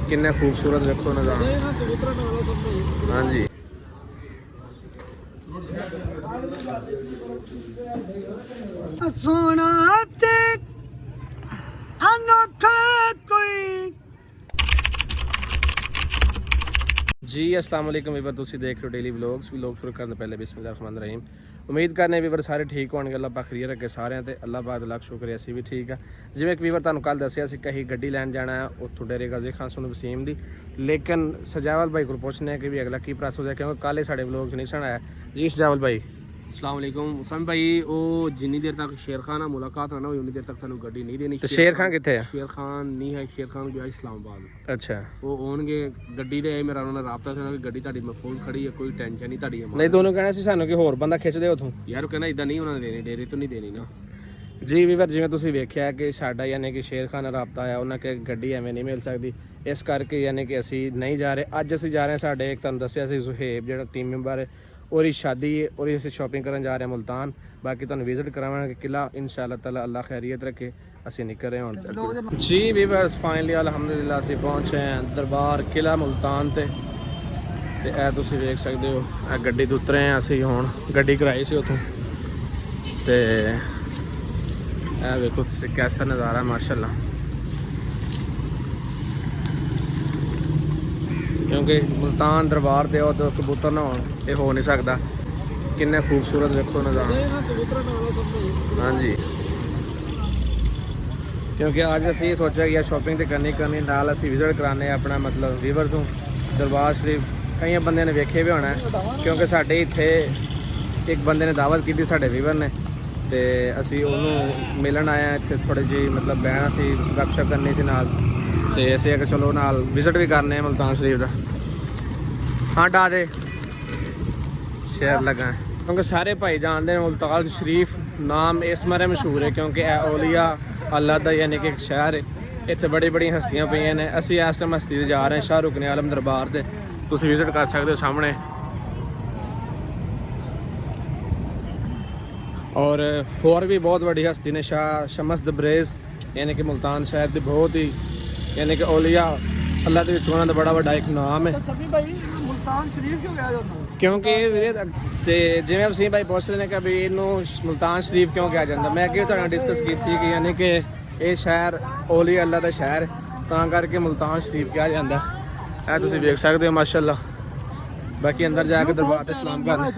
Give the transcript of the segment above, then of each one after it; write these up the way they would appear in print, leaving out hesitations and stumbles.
किन्ने खूबसूरत देखो नज़ारा। हाँ जी सोना ते अनोखा कोई जी अस्सलाम वालेकुम वीवर, तुसी देख रहे हो डेली व्लॉग्स। व्लॉग शुरू करने पहले बिस्मिल्लाहिर्रहमानिर्रहीम। उम्मीद करने वीवर सारे ठीक होंगे, अल्लाह पाक खैरियत रखे सारे ते अल्लाह पाक दा लख शुक्र है असी भी ठीक है। जिवें एक वीवर तुहानूं कल दस्सिया सी कहीं गड्डी लैन जाना है उत्थों डेरे गाजी खान सोनू वसीम दी, लेकिन सजावल भाई को पूछने कि भी अगला की प्रोसेस है क्योंकि कल साढ़े व्लॉग च नहीं सुना है। जी सजावल भाई अस्सलाम वालेकुम उस्मान भाई, वो जिन्नी देर तक शेर खान ਨਾਲ मुलाकात है ना उन्नी देर तक थानू गड्डी नहीं देनी। तो शेर खान कितने है? शेर खान नहीं है, शेर खान गया इस्लामाबाद। अच्छा वो आउणगे गड्डी दे मेरा उन्होंने राबता था कि गड्डी ਤੁਹਾਡੀ महफूज खड़ी है, कोई टेंशन नहीं ਤੁਹਾਡੀ। नहीं तो कहना सी सानू कि होर बंदा खिंच दे उथों यार ਉਹ ਕਹਿੰਦਾ ਇਦਾਂ ਨਹੀਂ ਉਹਨਾਂ ਨੇ ਦੇਣੀ, ਡੇਰੇ ਤੋਂ ਨਹੀਂ ਦੇਣੀ ਨਾ। जी वीवर जिवें तुसीं वेख्या कि साडा यानी कि शेर खान राबता आया उन्हें कि गड्डी एवें नहीं मिल सकती, इस करके यानी कि असी नहीं जा रहे। अज असी जा रहे हैं, साढ़े एक तुहानूं दस्सिया सी सुहेब जिहड़ा टीम मैंबर है और शादी है और असी शॉपिंग करन जा रहे हैं मुल्तान। बाकी तुहानूं विजिट करावांगे किला इंशाअल्लाह ताला, अल्लाह खैरियत रखे। असी निकल रहे हैं जी वीवर्स, फाइनली अलहमदुलिल्लाह असी पहुंचे हैं दरबार किला मुल्तान ते ए तुसीं वेख सकदे हो। ए गड्डी तो उतरे हैं असी, हुण गड्डी कराई सी उत्थों ते ए देखो कैसा नज़ारा माशाल्लाह, क्योंकि मुल्तान दरबार ते तो कबूतर ना हो ये हो नहीं सकता। किन्ने खूबसूरत देखो नज़ारा। हाँ जी, क्योंकि अज असी सोचा कि शॉपिंग तो करनी नाल असी विजिट कराने अपना मतलब वीवर तो दरबार शरीफ। कई बंदे ने वेखे भी होना है क्योंकि साढ़े इत्थे एक बंदे ने दावत की थी साढ़े वीवर ने, तो असी उन्होंने मिलन आए इतने थोड़े जी मतलब बहना सी गपशप करनी सी नाल, तो असी आके चलो नाल विजिट भी करने मुल्तान शरीफ का। हाँ डा दे शहर लगा है क्योंकि सारे भाई जानते हैं मुल्तान शरीफ नाम इस मारे मशहूर है क्योंकि औलिया अल्लाह का यानी कि एक शहर है। इतने बड़ी बड़ी हस्तियाँ पे ने। असी इस टाइम हस्ती जा रहे हैं शाहरुख ने आलम दरबार से, तुम विजिट कर सकते हो सामने। और होर भी बहुत बड़ी हस्ती ने शाह शमस दबरेज यानी कि मुल्तान शहर की बहुत ही यानी कि औलिया अल्लाह के उन्होंने बड़ा बड़ा एक नाम है। मुल्तान शरीफ क्यों कहा जाता है? क्योंकि जिवें वसीम भाई पूछ रहे हैं कि भी इनू मुल्तान शरीफ क्यों कहा जाता, मैं अगे तुहाडे नाल डिस्कस की थी कि यानी कि ये शहर औलिया अल्लाह का शहर तां करके मुल्तान शरीफ कहा जाता है। तुसीं वेख सकते हो माशाल्लाह। बाकी अंदर जाके दरबार ते सलाम करना।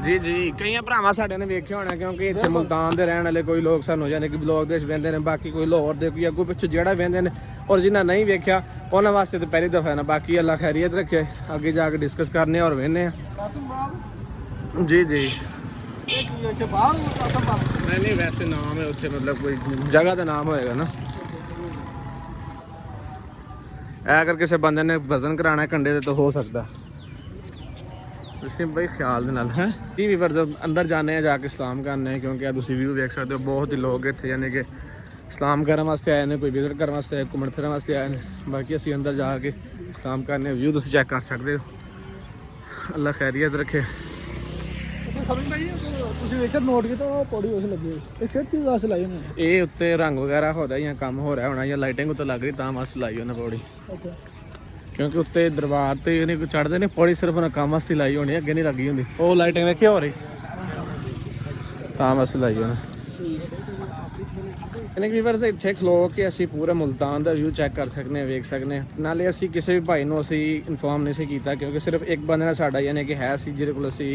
जी जी कई भरावां साडे ने वेख्या होना क्योंकि इत्थे मुल्तान दे रहण वाले कोई लोग सानूं यानी कि ब्लॉग दे वेंदे ने, बाकी कोई लाहौर दे कोई अगों पिछों जेड़ा वेंदे ने, और जिन्हां नहीं वेख्या उन्हां वास्ते तो पहली दफ़ा है ना। बाकी अल्लाह खैरियत रखे, आगे जाके डिस्कस करने और वेखने। जी जी नहीं वैसे नाम है उत्थे मतलब कोई जगह का नाम होएगा ना। अगर किसी बंदे ने वजन कराना कंडे तो हो सकता भाई ख्याल है। जी वीवर जब अंदर जाने हैं जाके सलाम करने हैं क्योंकि तुम व्यू देख सकते हो बहुत ही लोग इतने यानी कि सलाम करने वास्ते आए हैं, कोई विजिट करने वास्ते आए, घूमन फिरन वास्ते आए हैं। बाकी असी अंदर जाके सलाम करने व्यू तुम चेक कर सकते हो। अल्लाह खैरियत रखे। ये उत्ते रंग वगैरह हो रहा या काम हो रहा होना या लाइटिंग उत्ते लग रही तां वास्ते लाई उन्हें पौड़ी, क्योंकि उत्ते दरबार ते नहीं चढ़ते नहीं पौड़ी सिर्फ उन्हें काम वास्ते लाई होनी, अगे नहीं लगी होंगी। वो लाइटिंग देखी हो रही तां वास्ते लाई उन्हें। यानी कि वीवर इत्थे खलो के असी पूरे मुल्तान का व्यू चेक कर सकते हैं, वेख सकते हैं। नाले असी किसी भी भाई नूं असी इन्फॉर्म नहीं सी कीता क्योंकि सिर्फ एक बंदे ने साडा यानी कि है सी जिहदे कोल असी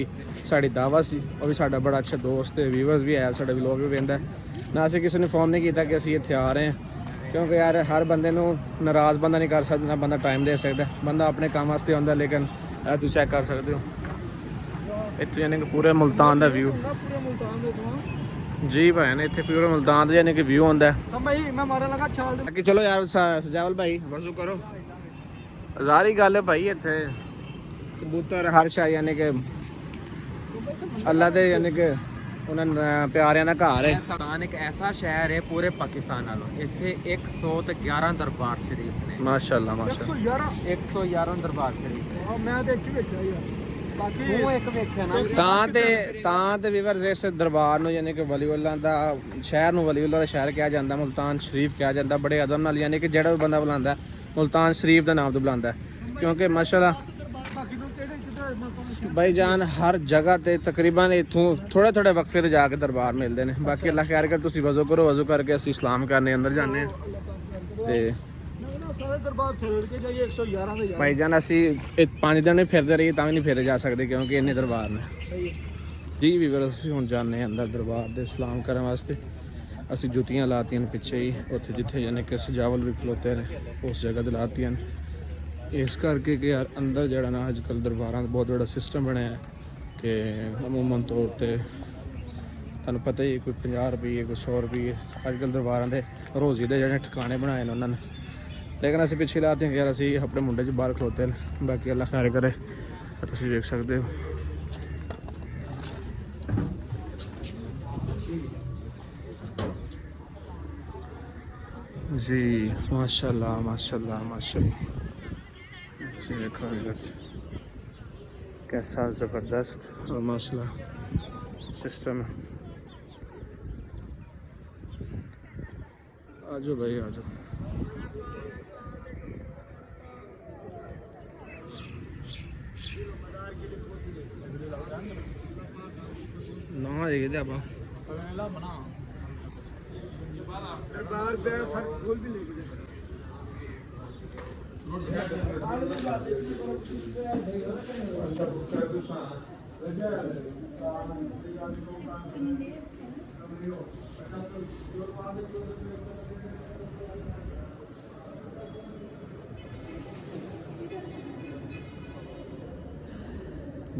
साडी दावा सी, और भी साडा बड़ा अच्छा दोस्त है, व्यूवर्स भी है, साडा व्लॉग भी वेंदा है ना। असी किसी ने इन्फॉर्म नहीं किया कि असी इत्थे आ रहे हैं क्योंकि यार हर बंदे नूं नाराज़ बंदा नहीं कर सकता, ना बंदा टाइम दे सकता, बंदा अपने काम वास्ते आंदा। लेकिन तुम चेक कर सकते हो इत्थे यानी कि पूरे मुल्तान का व्यू। जी भाई ने इतने पूरे मुल्तान का यानी कि व्यू आता है। बाकी चलो यार सजावल भाई वजू करो, जारी गल है भाई इतने कबूतर हर शाह यानी कि अल्लाह के यानी कि उन्होंने प्यारियां का घर है। मुल्तान एक ऐसा शहर है पूरे पाकिस्तान नालों, इत्थे 111 दरबार शरीफ ने माशाल्लाह माशाल्लाह 111 दरबार शरीफ ने। मैं तो एक वेखिया यार, बाकी वो एक वेख्या ना तां ते वीवर इस दरबार नूं यानी कि वलीउल्लाह दा शहर नूं वलीउल्लाह दा शहर कहा जाता, मुल्तान शरीफ कहा जाता बड़े अदब नाल। यानी कि जेड़ा भी बंदा बुलांदा ਮੁਲਤਾਨ ਸ਼ਰੀਫ ਦਾ ਨਾਮ ਤੋਂ ਬੁਲਾਉਂਦਾ ਹੈ ਕਿਉਂਕਿ ਮਾਸ਼ਾਅੱਲਾ ਬਾਕੀ ਨੂੰ ਕਿਹੜੇ ਕਿਤੇ ਮੁਲਤਾਨ ਸ਼ਰੀਫ ਭਾਈ ਜਾਨ ਹਰ ਜਗ੍ਹਾ ਤੇ ਤਕਰੀਬਨ ਇੱਥੋਂ ਥੋੜੇ ਥੋੜੇ ਵਕਫੇ ਤੇ ਜਾ ਕੇ ਦਰਬਾਰ ਮਿਲਦੇ ਨੇ। ਬਾਕੀ ਅੱਲਾਹ ਖੈਰ ਕਰ, ਤੁਸੀਂ ਵਜ਼ੂ ਕਰੋ, ਵਜ਼ੂ ਕਰਕੇ ਅਸੀਂ ਇਸਲਾਮ ਕਰਨੇ ਅੰਦਰ ਜਾਂਦੇ ਹਾਂ ਤੇ ਸਾਰੇ ਦਰਬਾਰ ਛੇੜ ਕੇ ਜਾਈਏ 111 ਦੇ ਯਾਰ। ਭਾਈ ਜਾਨ ਅਸੀਂ 5 ਦਿਨ ਵੀ ਫਿਰਦੇ ਰਹੀਏ ਤਾਂ ਵੀ ਨਹੀਂ ਫਿਰੇ ਜਾ ਸਕਦੇ ਕਿਉਂਕਿ ਇੰਨੇ ਦਰਬਾਰ ਨੇ। ਸਹੀ ਹੈ। ਜੀ ਵੀਰ ਅਸੀਂ ਹੁਣ ਜਾਂਦੇ ਹਾਂ ਅੰਦਰ ਦਰਬਾਰ ਦੇ ਇਸਲਾਮ ਕਰਨ ਵਾਸਤੇ। ਅਸੀਂ ਜੁੱਤੀਆਂ ਲਾਤੀਆਂ ਨੇ ਪਿੱਛੇ ਹੀ ਉੱਥੇ ਜਿੱਥੇ ਯਾਨੀ ਕਿ ਸਜਾਵਲ ਵੀ ਖਲੋਤੇ ਨੇ ਉਸ ਜਗ੍ਹਾ ਤੇ ਲਾਤੀਆਂ ਨੇ, ਇਸ ਕਰਕੇ ਕਿ ਯਾਰ ਅੰਦਰ ਜਿਹੜਾ ਨਾ ਅੱਜ ਕੱਲ੍ਹ ਦਰਬਾਰਾਂ ਦਾ ਬਹੁਤ ਵੱਡਾ ਸਿਸਟਮ ਬਣਿਆ ਹੈ ਕਿ ਅਮੂਮਨ ਤੌਰ 'ਤੇ ਤੁਹਾਨੂੰ ਪਤਾ ਹੀ ਕੋਈ 50 ਰੁਪਏ ਕੋਈ 100 ਰੁਪਏ ਅੱਜ ਕੱਲ੍ਹ ਦਰਬਾਰਾਂ ਦੇ ਰੋਜ਼ੀ ਦੇ ਜਿਹੜੇ ਠਿਕਾਣੇ ਬਣਾਏ ਨੇ ਉਹਨਾਂ ਨੇ, ਲੇਕਿਨ ਅਸੀਂ ਪਿੱਛੇ ਲਾਤੀਆਂ ਕਿ ਯਾਰ ਅਸੀਂ ਆਪਣੇ ਮੁੰਡੇ 'ਚ ਬਾਹਰ ਖਲੋਤੇ ਨੇ। ਬਾਕੀ ਅੱਲਾਹ ਖੈਰ ਕਰੇ, ਤੁਸੀਂ ਵੇਖ ਸਕਦੇ ਹੋ। जी माशाल्लाह माशाल्लाह माशाल्लाह जी देखो इधर कैसा ज़बरदस्त और माशाल्लाह सिस्टम है। आ जाओ भाई आ जाओ। ना देखते आप बना दरबार पे सर फूल भी लेके जाए।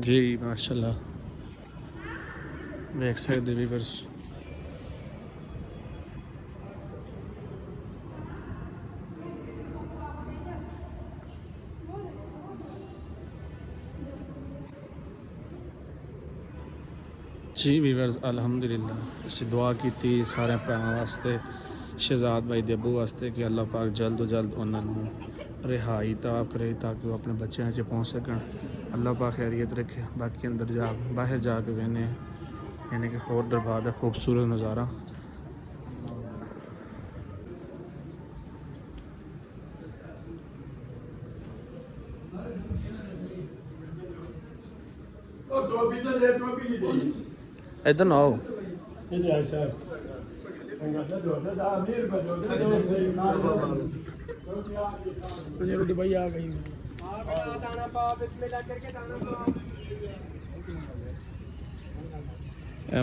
जी माशाल्लाह देख सकते व्यूअर्स। जी ਵੀਵਰਸ ਅਲਹਮਦੁਲਿਲਾ ਅਸੀਂ ਦੁਆ ਕੀਤੀ ਸਾਰੇ ਭਰਾਵਾਂ ਵਾਸਤੇ, ਸ਼ਹਿਜ਼ਾਦ ਭਾਈ ਦੇ ਅੱਬੂ ਵਾਸਤੇ ਕਿ ਅੱਲਾਹ ਪਾਕ ਜਲਦ ਤੋਂ ਜਲਦ ਉਹਨਾਂ ਨੂੰ ਰਿਹਾਈ ਤਾ ਕਰੇ ਤਾਂ ਕਿ ਉਹ ਆਪਣੇ ਬੱਚਿਆਂ 'ਚ ਪਹੁੰਚ ਸਕਣ। ਅੱਲਾਹ ਪਾਕ ਖੈਰੀਅਤ ਰੱਖੇ। ਬਾਕੀ ਅੰਦਰ ਜਾ ਬਾਹਰ ਜਾ ਕੇ ਵੇਖਦੇ ਯਾਨੀ ਕਿ ਹੋਰ ਦਰਬਾਰ ਦਾ ਖੂਬਸੂਰਤ ਨਜ਼ਾਰਾ। इधर ना आओ। रोटी भाई आ गई।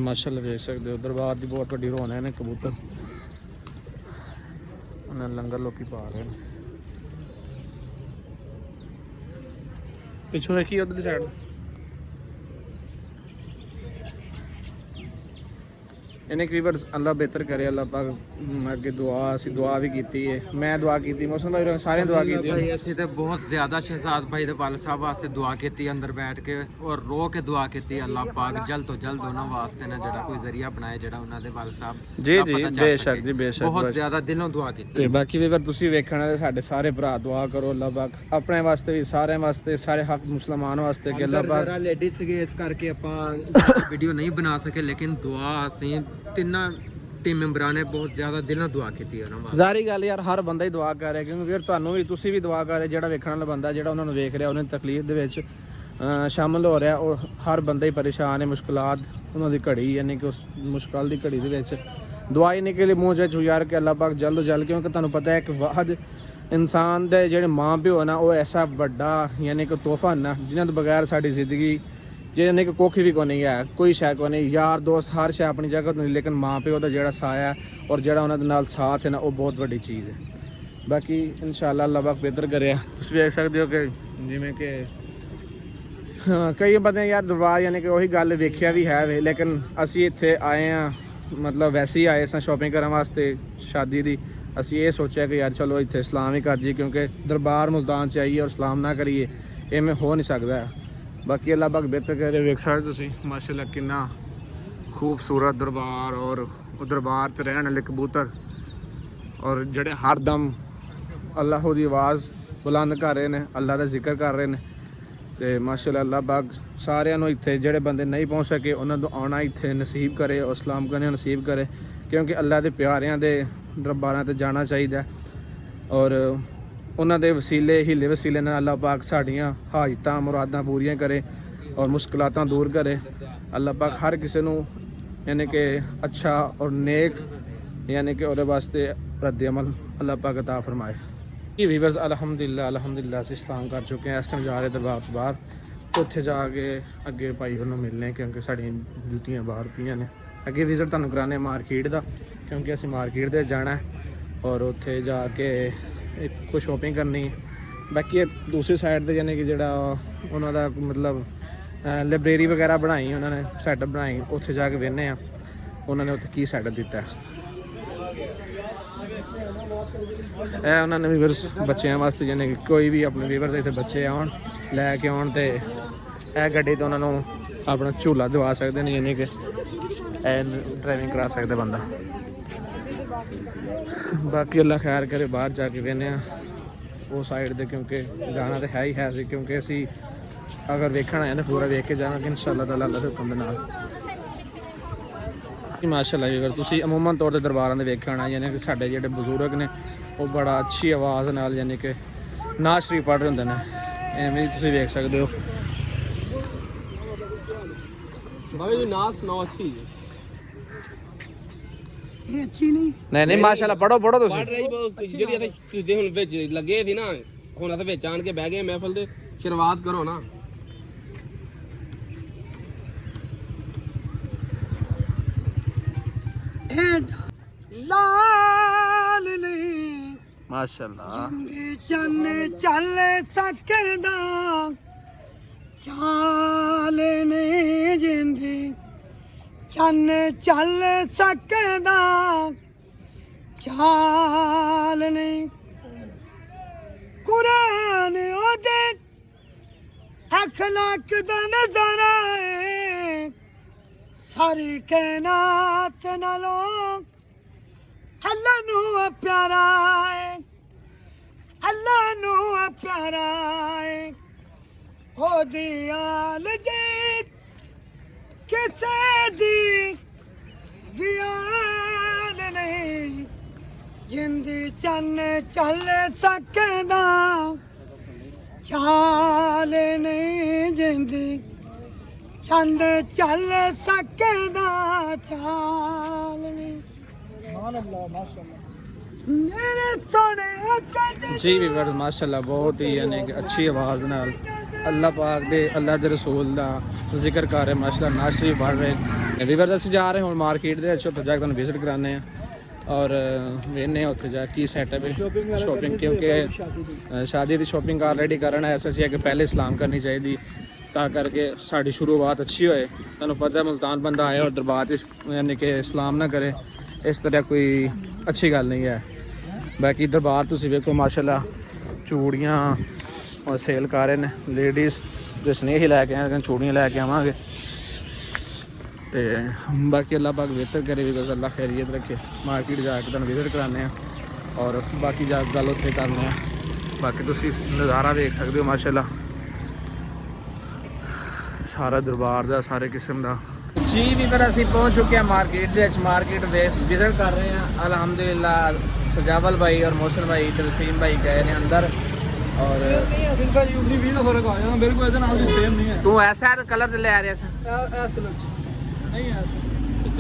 माशाल्लाह देख सकते हो दरबार की बहुत बड़ी रौनक ने। कबूतर उन्हें लंगर लोग पा रहे हैं। पिछों देखिए उधर साइड इन्हें वीवर्स अल्लाह बेहतर करे। अल्लाह पाक अगे दुआ असी दुआ भी की है, मैं दुआ की मौसम भाई सारे दुआ की भाई ਅਸੀਂ ਤੇ ਬਹੁਤ ਜ਼ਿਆਦਾ ਸ਼ਹਿਜ਼ਾਦ ਭਾਈ ਦੇ ਵਾਲਿਦ ਸਾਹਿਬ ਵਾਸਤੇ ਦੁਆ ਕੀਤੀ ਅੰਦਰ ਬੈਠ ਕੇ ਔਰ ਰੋ ਕੇ ਦੁਆ ਕੀਤੀ। ਅੱਲਾਹ ਪਾਕ ਜਲਦ ਤੋਂ ਜਲਦ ਉਹਨਾਂ ਵਾਸਤੇ ਨਾ ਜਿਹੜਾ ਕੋਈ ਜ਼ਰੀਆ ਬਣਾਏ ਜਿਹੜਾ ਉਹਨਾਂ ਦੇ ਵਾਲਿਦ ਸਾਹਿਬ ਜੀ ਜੀ ਬੇਸ਼ੱਕ ਜੀ ਬੇਸ਼ੱਕ ਬਹੁਤ ਜ਼ਿਆਦਾ ਦਿਲੋਂ ਦੁਆ ਕੀਤੀ। ਤੇ ਬਾਕੀ ਵੀਵਰ ਤੁਸੀਂ ਵੇਖਣ ਵਾਲੇ ਸਾਡੇ ਸਾਰੇ ਭਰਾ ਦੁਆ ਕਰੋ ਅੱਲਾਹ ਪਾਕ ਆਪਣੇ ਵਾਸਤੇ ਵੀ ਸਾਰਿਆਂ ਵਾਸਤੇ ਸਾਰੇ ਹੱਕ ਮੁਸਲਮਾਨ ਵਾਸਤੇ ਕਿ ਅੱਲਾਹ ਪਾਕ ਜ਼ਰਾ ਲੇਡੀ ਸੀਗੇ ਇਸ ਕਰਕੇ ਆਪਾਂ ਵੀਡੀਓ ਨਹੀਂ ਬਣਾ ਸਕੇ, ਲੇਕਿਨ ਦੁਆ ਅਸੀਂ ਤਿੰਨਾਂ ਟੀਮ ਮੈਂਬਰਾਂ ਨੇ ਬਹੁਤ ਜ਼ਿਆਦਾ ਦਿਲੋਂ ਦੁਆ ਕੀਤੀ ਉਹਨਾਂ ਵਾਸਤੇ। ਜ਼ਾਰੀ ਗੱਲ ਯਾਰ ਹਰ ਬੰਦਾ ਹੀ ਦੁਆ ਕਰ ਰਿਹਾ ਕਿਉਂਕਿ ਵੀਰ ਤੁਹਾਨੂੰ ਵੀ ਤੁਸੀਂ ਵੀ ਦੁਆ ਕਰ ਰਹੇ, ਜਿਹੜਾ ਵੇਖਣ ਵਾਲਾ ਬੰਦਾ ਜਿਹੜਾ ਉਹਨਾਂ ਨੂੰ ਵੇਖ ਰਿਹਾ ਉਹਨਾਂ ਦੀ ਤਕਲੀਫ ਦੇ ਵਿੱਚ ਸ਼ਾਮਲ ਹੋ ਰਿਹਾ। ਉਹ ਹਰ ਬੰਦਾ ਹੀ ਪਰੇਸ਼ਾਨ ਹੈ, ਮੁਸ਼ਕਲਾਤ ਉਹਨਾਂ ਦੀ ਘੜੀ ਯਾਨੀ ਕਿ ਉਸ ਮੁਸ਼ਕਲ ਦੀ ਘੜੀ ਦੇ ਵਿੱਚ ਦੁਆ ਹੀ ਨਿਕਲੇ ਮੂੰਹ ਵਿੱਚ ਯਾਰ ਕਿ ਅੱਲਾਹ ਪਾਕ ਜਲਦ ਤੋਂ ਜਲਦ, ਕਿਉਂਕਿ ਤੁਹਾਨੂੰ ਪਤਾ ਹੈ ਕਿ ਵਾਹਦ ਇਨਸਾਨ ਦੇ ਜਿਹੜੇ ਮਾਂ ਪਿਓ ਨਾ ਉਹ ਐਸਾ ਵੱਡਾ ਯਾਨੀ ਕਿ ਤੋਹਫਾ ਨਾ ਜਿਨ੍ਹਾਂ ਤੋਂ ਬਗੈਰ ਸਾਡੀ ਜ਼ਿੰਦਗੀ यानी कि कोखी भी को नहीं है, कोई शै को नहीं। यार दोस्त हर शै अपनी जगह तो नहीं, लेकिन माँ प्यो का जोड़ा साया और जोड़ा उन्होंने नाल साथ है ना वो बहुत बड़ी चीज़ है। बाकी इंशाअल्लाह अल्लाह पाक बेहतर करे। तुम देख सकते हो कि जिमें कि कई बंदे यार दरबार यानी कि वही गल वेखिया भी है वे, लेकिन असी इत्थे आए हैं मतलब वैसे ही आए सा शॉपिंग करने वास्ते शादी दी। असी ये सोचा कि यार चलो इत्थे इस्लाम ही कर जी, क्योंकि दरबार मुल्तान से आइए और इस्लाम ना करिए ये में हो नहीं सकता है। बाकी अल्लाह पाक बेहतर करे। वेख सकते तुसीं माशाल्लाह कितना खूबसूरत दरबार और दरबार ते रहने वाले कबूतर और जड़े हर दम अल्लाह दी आवाज़ बुलंद कर रहे हैं, अल्लाह का जिक्र कर रहे हैं। तो माशाल्लाह अल्लाह पाक सारिਆਂ ਨੂੰ ਇੱਥੇ ਜਿਹੜੇ ਬੰਦੇ ਨਹੀਂ ਪਹੁੰਚ ਸਕੇ ਉਹਨਾਂ ਨੂੰ ਆਉਣਾ ਇੱਥੇ ਨਸੀਬ ਕਰੇ और इस्लाम करने नसीब करे, क्योंकि अल्लाह के प्यारिਆਂ ਦੇ दरबारां ते जाना चाहिए। और ਉਹਨਾਂ ਦੇ ਵਸੀਲੇ ਹੀਲੇ ਵਸੀਲੇ ਨਾਲ ਅੱਲਾਹ ਪਾਕ ਸਾਡੀਆਂ ਹਾਜਤਾਂ ਮੁਰਾਦਾਂ ਪੂਰੀਆਂ ਕਰੇ ਔਰ ਮੁਸ਼ਕਲਾਤਾਂ ਦੂਰ करे। ਅੱਲਾਹ ਪਾਕ ਹਰ ਕਿਸੇ ਨੂੰ यानी कि अच्छा और नेक यानी कि ਉਹਦੇ ਵਾਸਤੇ ਰੱਦ ਅਮਲ ਅੱਲਾਹ ਪਾਕ ਅਤਾ ਫਰਮਾਏ। ਇਹ ਵੀਵਰਸ ਅਲਹਮਦੁਲਿल्लाह ਅਸੀਂ ਇਸਲਾਮ ਕਰ ਚੁੱਕੇ ਹਾਂ। ਇਸ ਟਾਈਮ ਜਾ ਰਹੇ ਦਰਬਾਰ ਤੋਂ ਬਾਹਰ, ਉੱਥੇ ਜਾ ਕੇ ਅੱਗੇ ਭਾਈ ਉਹਨੂੰ ਮਿਲਣੇ ਕਿਉਂਕਿ ਸਾਡੀਆਂ ਜੁੱਤੀਆਂ ਬਾਹਰ ਪਈਆਂ ਨੇ। ਅੱਗੇ ਵਿਜ਼ਿਟ ਤੁਹਾਨੂੰ ਕਰਾਣੇ ਮਾਰਕੀਟ ਦਾ ਕਿਉਂਕਿ ਅਸੀਂ ਮਾਰਕੀਟ ਦੇ ਜਾਣਾ ਔਰ ਉੱਥੇ ਜਾ ਕੇ ਕੁਝ ਸ਼ੋਪਿੰਗ ਕਰਨੀ। ਬਾਕੀ ਦੂਸਰੀ ਸਾਈਡ ਤੇ ਯਾਨੀ ਕਿ ਜਿਹੜਾ ਉਹਨਾਂ ਦਾ ਮਤਲਬ ਲਾਇਬ੍ਰੇਰੀ ਵਗੈਰਾ ਬਣਾਈ ਉਹਨਾਂ ਨੇ, ਸੈਟਅਪ ਬਣਾਈ, ਉੱਥੇ ਜਾ ਕੇ ਵੇਖਦੇ ਆ ਉਹਨਾਂ ਨੇ ਉੱਥੇ ਕੀ ਸੈਟਅਪ ਦਿੱਤਾ। ਇਹ ਉਹਨਾਂ ਨੇ ਵੀਵਰਸ ਬੱਚਿਆਂ ਵਾਸਤੇ ਯਾਨੀ ਕਿ ਕੋਈ ਵੀ ਆਪਣੇ ਵੀਵਰਸ ਇੱਥੇ ਬੱਚੇ ਆਉਣ ਲੈ ਕੇ ਆਉਣ ਤੇ ਇਹ ਗੱਡੀ ਤੋਂ ਉਹਨਾਂ ਨੂੰ ਆਪਣਾ ਝੂਲਾ ਦਵਾ ਸਕਦੇ ਨੇ, ਯਾਨੀ ਕਿ ਇਹ ਡਰਾਈਵਿੰਗ ਕਰਾ ਸਕਦਾ ਬੰਦਾ। ਬਾਕੀ ਅੱਲਾ ਖੈਰ ਕਰੇ, ਬਾਹਰ ਜਾ ਕੇ ਵੇਖਦੇ ਆ ਉਹ ਸਾਈਡ ਦੇ ਕਿਉਂਕਿ ਜਾਣਾ ਤਾਂ ਹੈ ਹੀ ਹੈ ਸੀ ਕਿਉਂਕਿ ਅਸੀਂ अगर वेखना है तो पूरा वेख के जावांगे इंशाअल्लाह ताला अल्लाह दे हुक्म दे नाल। माशाअल्लाह अगर तुसी अमूमन तौर ते दरबारां दे वेखिया होना यानी कि साडे जेहड़े बजुर्ग ने वो बड़ा अच्छी आवाज़ नाल यानी कि नात शरीफ पढ़ रहे होंदे ने, एवें ही तुसी वेख सकदे हो। भाई जी नात सुनाओ अच्छी है। ये अच्छी नहीं माशाअल्लाह पढ़ो तुसी। पढ़ रही ਜਿਹੜੀ ਤੇ ਚੀਜ਼ੇ ਹੁਣ ਵਿੱਚ ਲੱਗੇ ਸੀ ਨਾ, ਹੁਣ ਤਾਂ ਵਿੱਚ ਆਣ ਕੇ ਬਹਿ ਗਏ ਮਹਿਫਲ ਦੇ, शुरुआत करो ना। लाल नहीं माशाअल्लाह चन चल सकदा, चाल नहीं जिंदी चन चल सकदा, चाल नहीं कुरान ओदे अखलाक दा नज़ारा है, सारी कायनात नालों अल्लाह नू प्यारा है, अल्लाह नू प्यारा है। हो दी आल जीत किसे दी वियाल नहीं, जिंदी चन चल सकदा, चाल नहीं जिंदी चंद चल सकदा, चाल नहीं। मेरे सोने जी वीवर माशाअल्लाह बहुत ही यानी कि अच्छी आवाज़ नाल अल्लाह पाक दे अल्लाह दे रसूल दा जिक्र कर रहे माशाअल्लाह नात शरीफ पढ़ रहे। वीवर असीं जा रहे हुण मार्केट दे उत्थे जाके तुहानूं विजिट कराने और वेने उत्थे जा की सैटअप है शॉपिंग क्योंकि शादी की शॉपिंग ऑलरेडी करना ऐसा सी है कि पहले सलाम करनी चाहिए ਤਾਂ करके साड़ी शुरुआत अच्छी होए। तुहानूं पता है मुल्तान बंदा आए और दरबार यानी कि सलाम ना करे इस तरह कोई अच्छी गल नहीं है। बाकी दरबार तुसीं वेखो माशाअल्लाह चूड़ियाँ और सेल कर रहे हैं लेडीज़ जो स्नेह ही लैके आए चूड़ियाँ लैके आवांगे तो बाकी अल्लाह पाक बेहतर करे भी बस अल्लाह खैरियत रखे। मार्केट जाके तुहानूं विजिट कराने और बाकी जा गल उत्थे करने बाकी तुसीं नज़ारा देख सकते हो माशाअल्लाह सारा दरबार का सारे किस्म का। जी भी फिर असीं पहुँच चुके हैं मार्केट विजिट कर रहे हैं अल्हम्दुलिल्लाह। सजावल भाई और मोहसिन भाई तवसीम भाई गए ने अंदर और तू ऐसा कलर ले आ रहा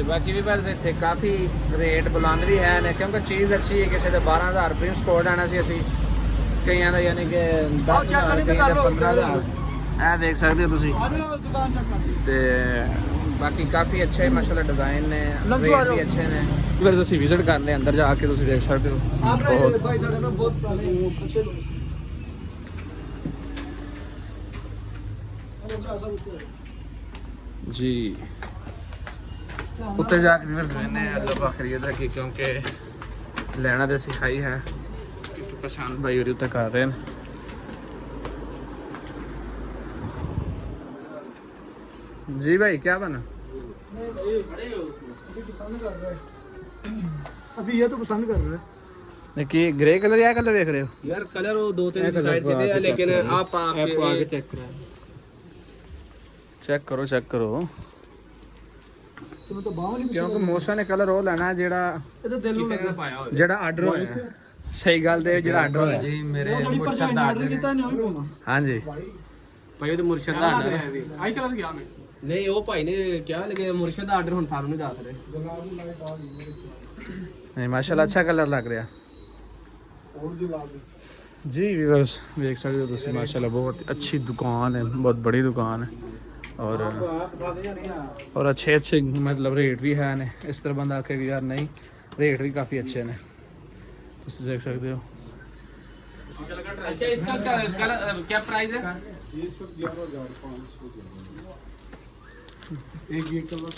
बाकी भी बस इतने काफ़ी रेट बुलंद भी है ने क्योंकि चीज़ अच्छी है। किसी 12,000 प्रिंस कोड आना सी असी कई का यानी कि 10,000 कई 15,000 ਇਹ देख सकते हो तुसी ते बाकी काफ़ी अच्छे माशाल्लाह डिज़ाइन ने रेट भी अच्छे ने। फिर तुसी विजिट करने अंदर जाके तुसी देख सकते हो जी उत्ते जाके फिर सुने अल्लाह पाक खैरियत रखे क्योंकि लेना तो सिखाई है पसंद भाई और उत्ते कर रहे हैं। जी भाई क्या बना अभी ये तो पसंद कर रहे हैं कि ग्रे कलर या कलर देख रहे हो यार कलर वो दो तीन साइड के थे लेकिन आप आके चेक करो तो बाहर नहीं क्योंकि मौसा ने कलर वो लेना जेड़ा ये तो दिल में लगा पाया जेड़ा आर्डर होया ਸਹੀ ਗੱਲ ਤੇ ਜਿਹੜਾ ਆਰਡਰ ਹੋਇਆ ਜੀ ਮੇਰੇ ਮੁਰਸ਼ਦ ਦਾ ਆਰਡਰ ਕੀਤਾ ਨਹੀਂ ਹੋਈ ਪਾਉਣਾ ਹਾਂਜੀ ਭਾਈ ਉਹਦੇ ਮੁਰਸ਼ਦ ਦਾ ਆਰਡਰ ਹੈ ਆਈ ਕਰਾ ਗਿਆ ਮੈਂ ਨਹੀਂ ਉਹ ਭਾਈ ਨੇ ਕਿਹਾ ਲੇਕਿਨ ਮੁਰਸ਼ਦ ਦਾ ਆਰਡਰ ਹੁਣ ਸਾਨੂੰ ਨਹੀਂ ਦੱਸ ਰਹੇ ਨਹੀਂ ਮਾਸ਼ਾਅੱਲਾ ਅੱਛਾ ਕਲਰ ਲੱਗ ਰਿਹਾ जी व्यूअर्स देख सकते हो तुम माशाल्लाह बहुत अच्छी दुकान है, बहुत बड़ी दुकान है और अच्छे अच्छे मतलब रेट भी है ने। इस तरह बंदा आखे कि यार नहीं रेट भी काफ़ी अच्छे ने, तुम देख सकते हो। अच्छा इसका क्या प्राइस है? ये सब 11,500 एक ये कलर